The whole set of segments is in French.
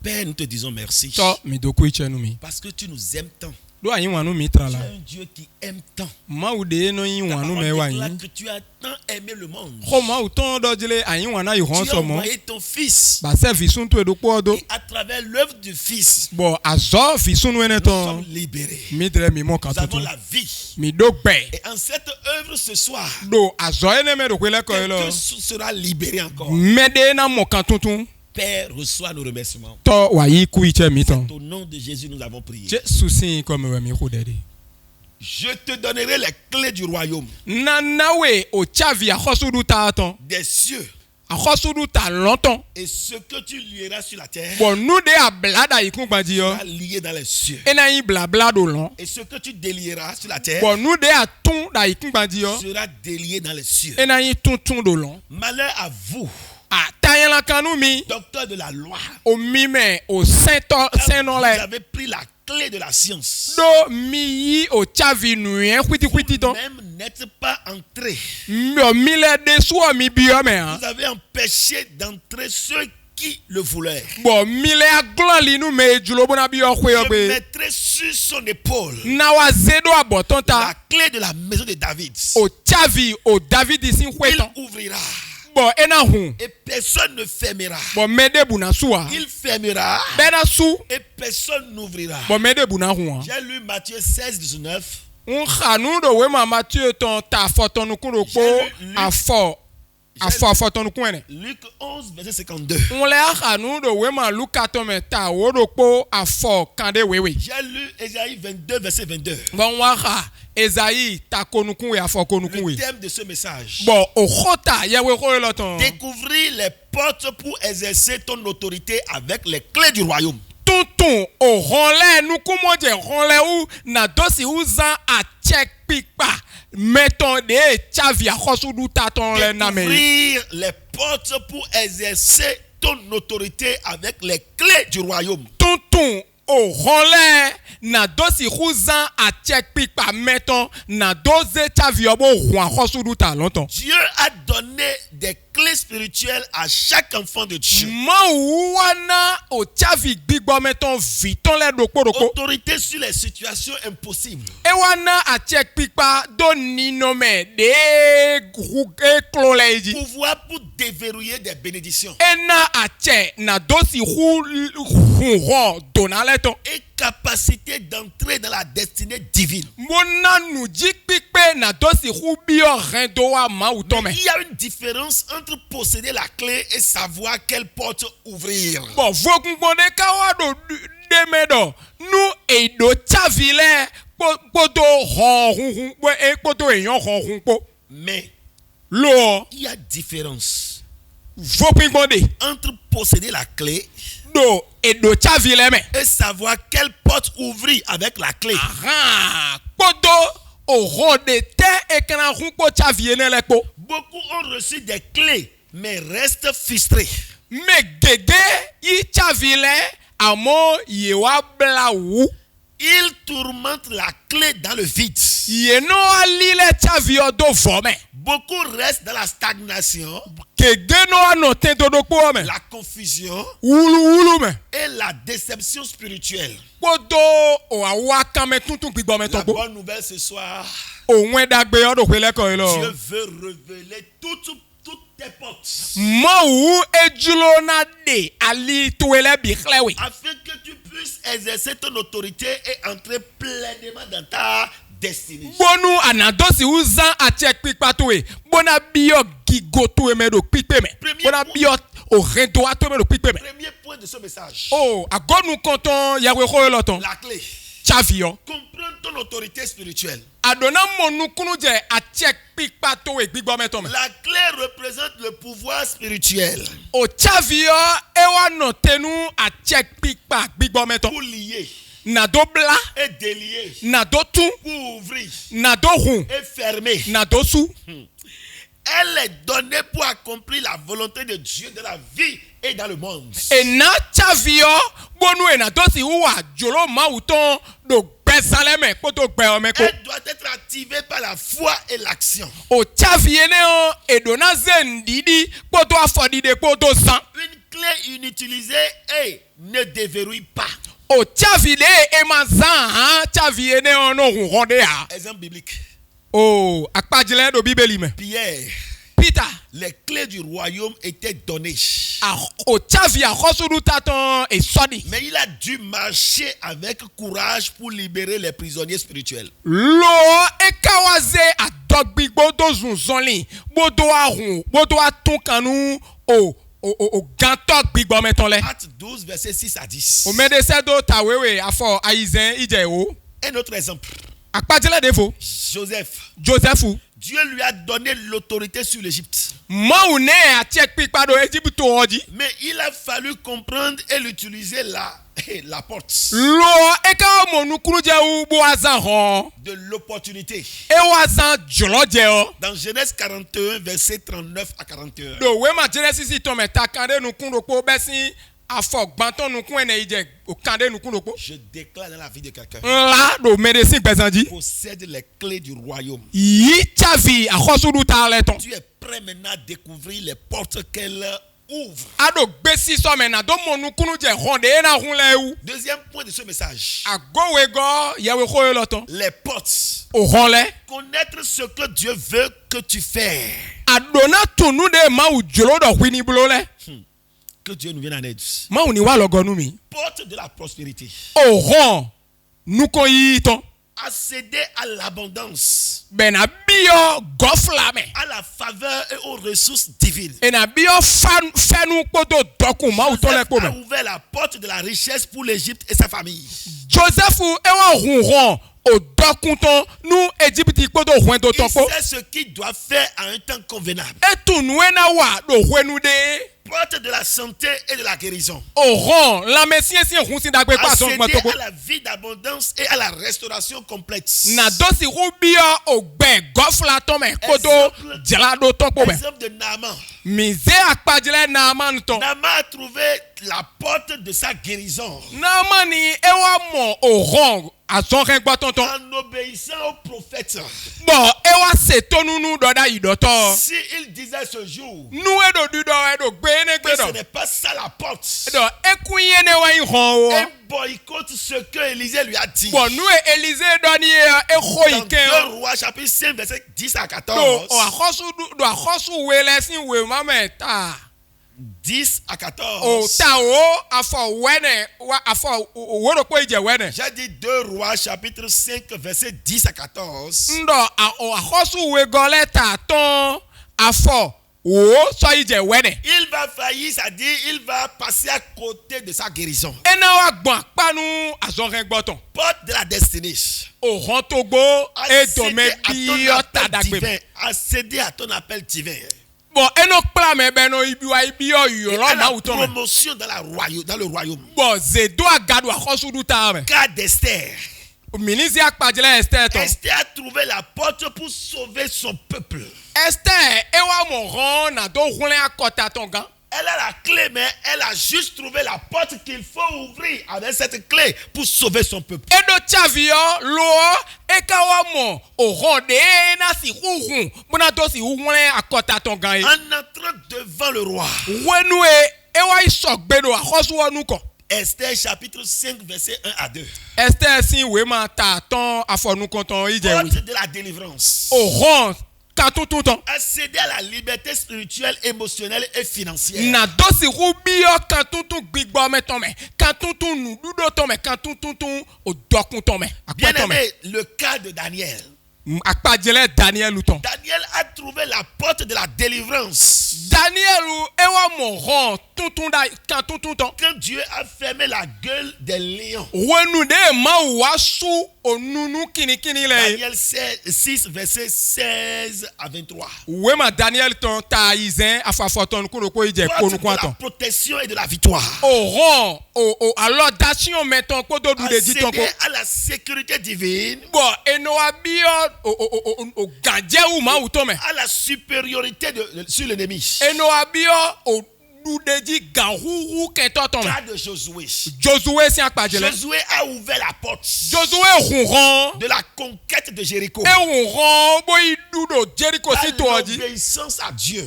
Père, nous te disons merci. Parce que tu nous aimes tant. Tu es un Dieu qui aime tant. Ta parole déclare que tu as tant aimé le monde. Tu as envoyé ton Fils. Et à travers l'œuvre du Fils, nous sommes libérés. Nous avons la vie. Et en cette œuvre ce soir, quelqu'un sera libéré encore. Père, reçois nos remerciements. C'est au nom de Jésus nous avons prié. Je te donnerai les clés du royaume. Des cieux. Et ce que tu lieras sur la terre sera lié dans les cieux. Et ce que tu délieras sur la terre sera délié dans les cieux. Malheur à vous, docteur de la loi, vous avez pris la clé de la science. Vous-même n'êtes pas entré. Vous avez empêché d'entrer ceux qui le voulaient. Je mettrai sur son épaule la clé de la maison de David. Il ouvrira. Et personne ne fermera. Il fermera. Et personne n'ouvrira. J'ai lu Matthieu 16, 19. Luc 11, verset 52. J'ai lu Ésaïe 22, verset 22. Le thème de ce message. Découvrir les portes pour exercer ton autorité avec les clés du royaume. Découvrir les portes pour exercer ton autorité avec les clés du royaume. Dieu a donné des clés spirituelles à chaque enfant de Dieu. Autorité sur les situations impossibles. Pouvoir pour déverrouiller des bénédictions. Et capacité d'entrer dans la destinée divine. Mais il y a une différence entre posséder la clé et savoir quelle porte ouvrir. Mais il y a différence entre posséder la clé et savoir quelle porte ouvrir avec la clé. Beaucoup ont reçu des clés mais restent frustrés. Ils tourmentent la clé dans le vide. Beaucoup restent dans la stagnation, la confusion et la déception spirituelle. La bonne nouvelle ce soir, Dieu veut révéler toutes tes portes afin que tu puisses exercer ton autorité et entrer pleinement dans ta destinée. Premier point de ce message. La clé. Comprendre ton autorité spirituelle. La clé représente le pouvoir spirituel. Pour lier et délier, pour ouvrir et fermer. Elle est donnée pour accomplir la volonté de Dieu dans la vie et dans le monde. Elle doit être activée par la foi et l'action. Une clé inutilisé et ne déverrouille pas. O tchavile e mazan tchavie ne ono ronde a. Exemple biblique. O akpadjele do bibeli me. Pierre. Peter. Les clés du royaume étaient données. O tchavia khosudu taton e sodi. Mais il a dû marcher avec courage pour libérer les prisonniers spirituels. Lo e kawaze a dogbi bodo zunzonli. Bodo a run. Bodo a tonkanu o gantok bigbo metonle. Acte 12 verset 6 à 10. O medese do tawewe afo aizen ije o. Un autre exemple. Akpadjele defo. Joseph. Dieu lui a donné l'autorité sur l'Égypte. Mais il a fallu comprendre et l'utiliser la porte de l'opportunité. Dans Genèse 41, verset 39 à 41. Je déclare dans la vie de quelqu'un possède les clés du royaume. Tu es prêt maintenant à découvrir les portes qu'elle ouvre. Deuxième point de ce message. Les portes. Connaître ce que Dieu veut que tu fasses. Que Dieu nous vienne en aide. Porte de la prospérité. Accéder à l'abondance. À la faveur et aux ressources divines. Joseph a ouvert la porte de la richesse pour l'Égypte et sa famille. Il sait ce qu'il doit faire à un temps convenable. Porte de la santé et de la guérison. Accéder à la vie d'abondance et à la restauration complète. Exemple de Naaman. Naaman a trouvé la porte de sa guérison. En obéissant au prophète. Si il disait ce jour que ce n'est pas ça la porte, et boycotte ce que Élisée lui a dit. Dans 2 Rois chapitre 5 verset 10 à 14. 10 à 14. J'ai dit 2 Rois chapitre 5 verset 10 à 14. Il va faillir, c'est-à-dire il va passer à côté de sa guérison. Porte de la destinée. Accéder à ton appel divin. Bon, la promotion dans le royaume. Cas d'Esther. Esther a trouvé la porte pour sauver son peuple. Elle a la clé, mais elle a juste trouvé la porte qu'il faut ouvrir avec cette clé pour sauver son peuple. En entrant devant le roi. Esther chapitre 5 verset 1 à 2. Porte de la délivrance. Accéder à la liberté spirituelle, émotionnelle et financière. Bien aimé, le cas de Daniel. Daniel a trouvé la porte de la délivrance. Quand Dieu a fermé la gueule des lions. Daniel 6 verset 16 à 23. Porte de la protection et de la victoire. Accéder à la sécurité divine. À la supériorité sur l'ennemi. Cas de Josué. Josué a ouvert la porte de la conquête de Jéricho. Par l'obéissance à Dieu.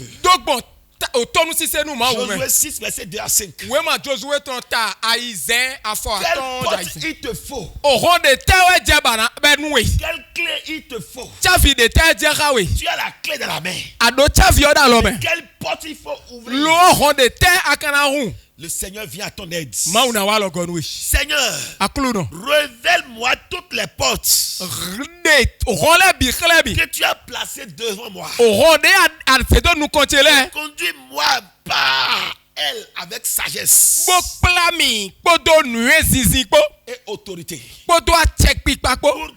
Josué 6, verset 2 à 5. Quelle porte il te faut? Quelle clé il te faut? Tu as la clé dans la main. Quelle porte il faut ouvrir? Le Seigneur vient à ton aide. Seigneur, révèle-moi toutes les portes que tu as placées devant moi. Conduis-moi par elle avec sagesse et autorité pour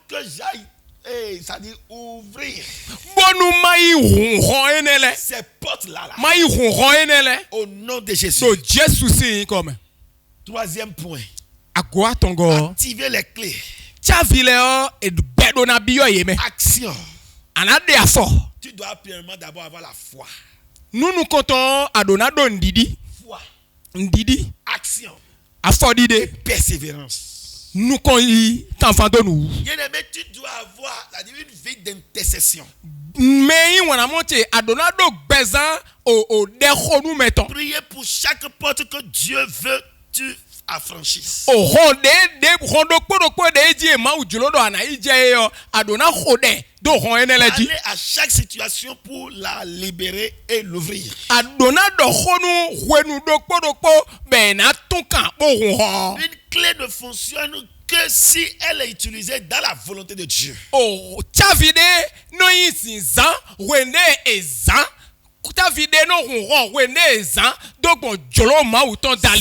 que j'aille, ça dit ouvrir ces portes-là au nom de Jésus. Troisième point, activer les clés. Action. Tu dois premièrement d'abord avoir la foi. Nous comptons à Donado Ndidi. Foi. Ndidi. Action. Et persévérance. Nous connaissons nous. Bien-aimé, tu dois avoir une vie d'intercession. Mais on a monté à Donado Bezan au déro mettons. Priez pour chaque porte que Dieu veut tu affranchisse. Allez à chaque situation pour la libérer et l'ouvrir. Une clé ne fonctionne que si elle est utilisée dans la volonté de Dieu.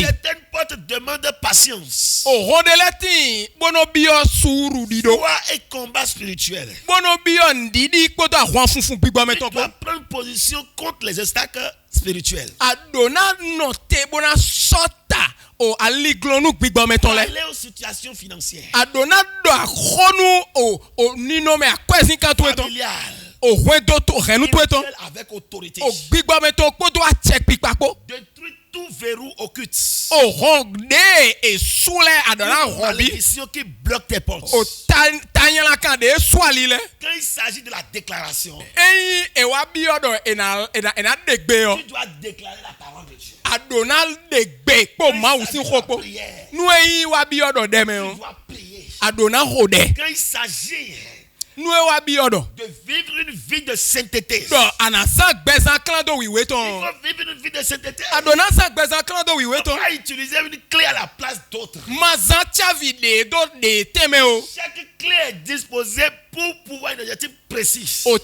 Certaines portes demandent patience. Foi et combat spirituel. Tu dois prendre position contre les obstacles spirituels. Aller aux situations financières. Avec autorité. Détruis tout verrou occulte. Malédiction qui bloque tes portes. Quand il s'agit de la déclaration, tu dois déclarer la parole de Dieu. Tu dois prier. Quand il s'agit de vivre une vie de sainteté. Il faut vivre une vie de sainteté. On va utiliser une clé à la place d'autres. Chaque clé est disposée pour pouvoir un objectif précis. Ne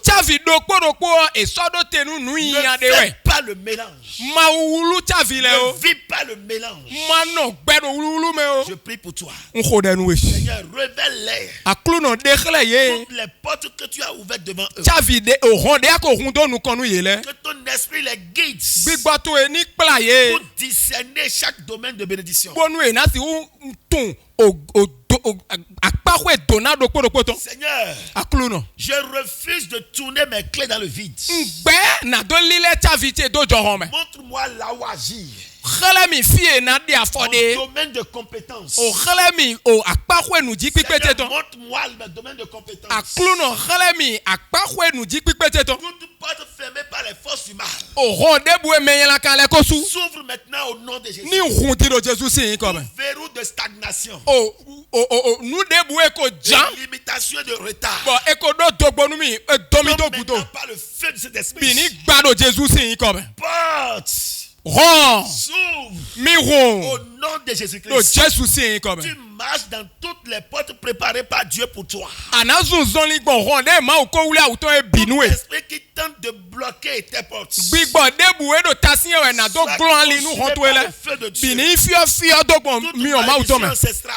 fais pas le mélange. Ne vis pas le mélange. Je prie pour toi. Seigneur, révèle-les. Toutes les portes que tu as ouvertes devant eux. Que ton esprit les guide pour discerner chaque domaine de bénédiction. Seigneur, je refuse de tourner mes clés dans le vide. Montre-moi là où agir. Mon domaine de compétence. Montre-moi le domaine de compétence. Toute porte fermée par les forces du mal s'ouvre maintenant au nom de Jésus. Verrou de stagnation. De limitation de retard. Maintenant par le feu de cet esprit. Porte. S'ouvre au nom de Jésus-Christ. Tu marches dans toutes les portes préparées par Dieu pour toi. L'esprit qui tente de bloquer tes portes. Soit consumé par le feu de Dieu. Toute malédiction ancestrale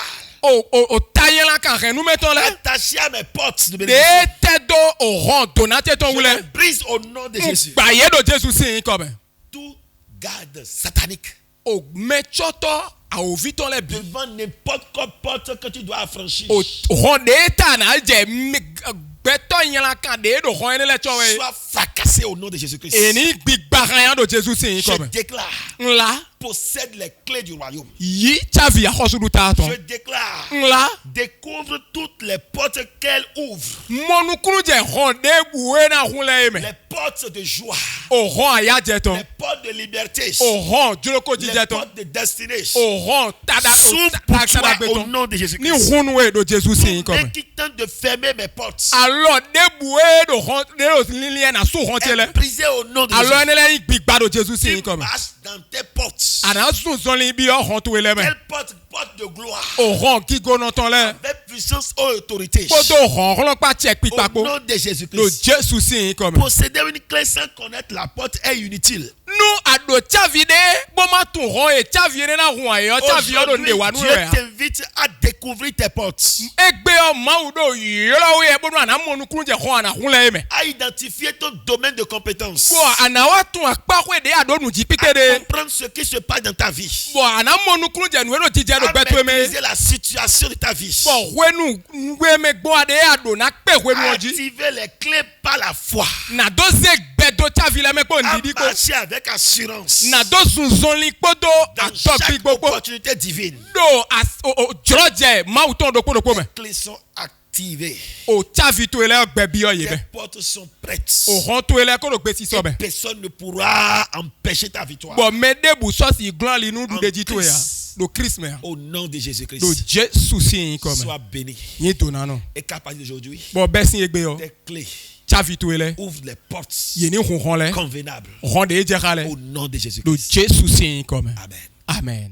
attaché à mes portes de bénédiction, je les brise au nom de Jésus. Tout garde satanique devant n'importe quelle porte que tu dois affranchir. Sois fracassé au nom de Jésus-Christ. Je déclare. Possède les clés du royaume. Je déclare. Découvre toutes les portes qu'elle ouvre. Les portes de joie. Les portes de liberté. Les portes de destinée. S'ouvre pour toi au nom de Jésus-Christ. Même qui tente de fermer mes portes. Brisé au nom de Jésus-Christ. Qui passe dans tes portes. Quelle porte de gloire. Avec puissance et autorité. Au nom de Jésus-Christ. Posséder une clé sans connaître la porte est inutile. Aujourd'hui, Dieu t'invite à découvrir tes portes. À identifier ton domaine de compétence. À comprendre ce qui se passe dans ta vie. À maîtriser la situation de ta vie. Activer les clés par la foi. À marcher avec assurance dans chaque opportunité divine. Les clés sont activées. Les portes sont prêtes. Et personne ne pourra empêcher ta victoire. Au nom de Jésus-Christ. Sois béni. Et qu'à partir d'aujourd'hui, tes clés ouvre les portes convenables. Au nom de Jésus-Christ. Amen. Amen.